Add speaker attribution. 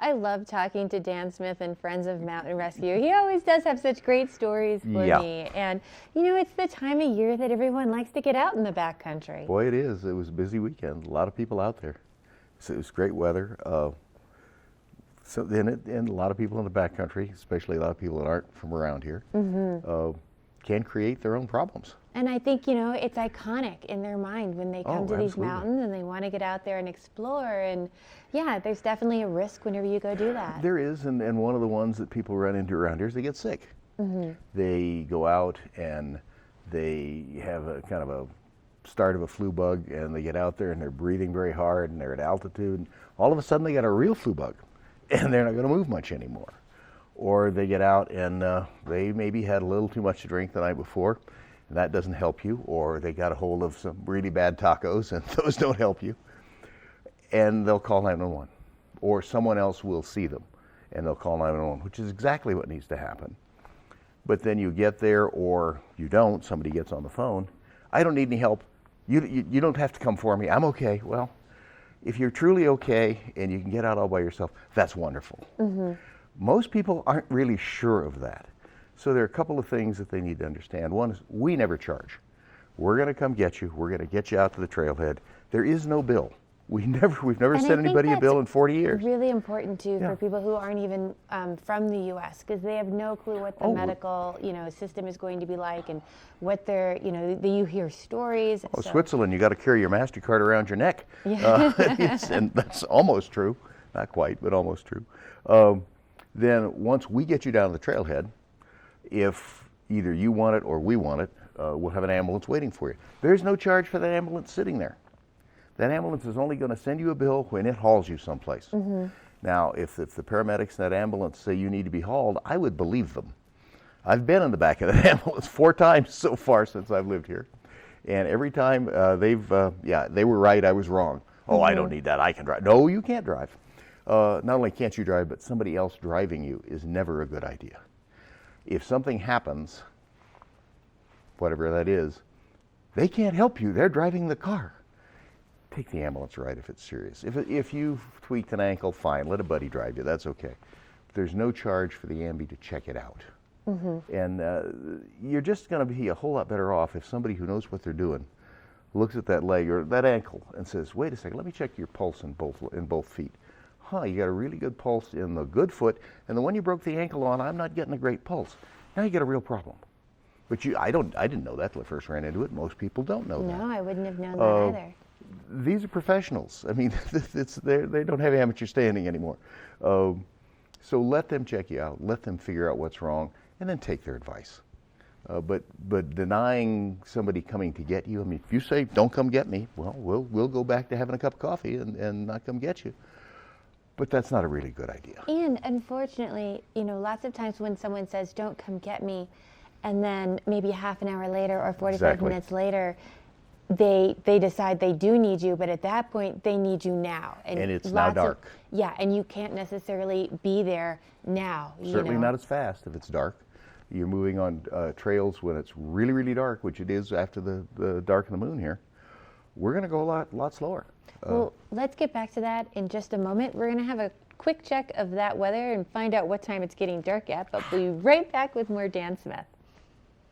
Speaker 1: I love talking to Dan Smith and Friends of Mountain Rescue. He always does have such great stories for me. And, it's the time of year that everyone likes to get out in the backcountry.
Speaker 2: Boy, it is. It was a busy weekend. A lot of people out there. So it was great weather. And a lot of people in the backcountry, especially a lot of people that aren't from around here, can create their own problems.
Speaker 1: And I think, it's iconic in their mind when they come to these mountains and they want to get out there and explore. And yeah, there's definitely a risk whenever you go do that.
Speaker 2: There is, and one of the ones that people run into around here is they get sick. They go out and they have a kind of a start of a flu bug, and they get out there and they're breathing very hard and they're at altitude. And all of a sudden they got a real flu bug and they're not going to move much anymore. Or they get out and they maybe had a little too much to drink the night before, and that doesn't help you. Or they got a hold of some really bad tacos, and those don't help you. And they'll call 911. Or someone else will see them, and they'll call 911, which is exactly what needs to happen. But then you get there, or you don't, somebody gets on the phone. I don't need any help. You don't have to come for me. I'm okay. Well, if you're truly okay and you can get out all by yourself, that's wonderful. Most people aren't really sure of that. So there are a couple of things that they need to understand. One is we never charge. We're going to come get you. We're going to get you out to the trailhead. There is no bill. We've never sent anybody a bill in 40 years.
Speaker 1: Really important too for people who aren't even from the U.S. because they have no clue what the medical system is going to be like and what they're you hear stories.
Speaker 2: Oh, so. Switzerland, you got to carry your MasterCard around your neck. And that's almost true, not quite, but almost true. Then once we get you down to the trailhead, if either you want it or we want it, we'll have an ambulance waiting for you. There's no charge for that ambulance sitting there. That ambulance is only going to send you a bill when it hauls you someplace. Now, if the paramedics in that ambulance say you need to be hauled, I would believe them. I've been in the back of that ambulance 4 times so far since I've lived here. And every time they were right, I was wrong. Oh, I don't need that, I can drive. No, you can't drive. Not only can't you drive, but somebody else driving you is never a good idea. If something happens, whatever that is, they can't help you. They're driving the car. Take the ambulance ride if it's serious. If you've tweaked an ankle, fine, let a buddy drive you, that's okay. But there's no charge for the ambi to check it out. And you're just going to be a whole lot better off if somebody who knows what they're doing looks at that leg or that ankle and says, wait a second, let me check your pulse in both feet. You got a really good pulse in the good foot, and the one you broke the ankle on, I'm not getting a great pulse. Now you got a real problem. But I didn't know that till I first ran into it. Most people don't know that.
Speaker 1: No, I wouldn't have known that either.
Speaker 2: These are professionals. I mean, they don't have amateur standing anymore. So let them check you out. Let them figure out what's wrong, and then take their advice. But denying somebody coming to get you, I mean, if you say, don't come get me, well, we'll go back to having a cup of coffee and not come get you. But that's not a really good idea.
Speaker 1: And unfortunately, lots of times when someone says, don't come get me, and then maybe half an hour later or 45 minutes later, they decide they do need you, but at that point, they need you now.
Speaker 2: And it's now dark.
Speaker 1: And you can't necessarily be there now.
Speaker 2: Certainly not as fast if it's dark. You're moving on trails when it's really, really dark, which it is after the dark of the moon here. We're going to go a lot slower.
Speaker 1: Well, let's get back to that in just a moment. We're going to have a quick check of that weather and find out what time it's getting dark at, but we'll be right back with more Dan Smith.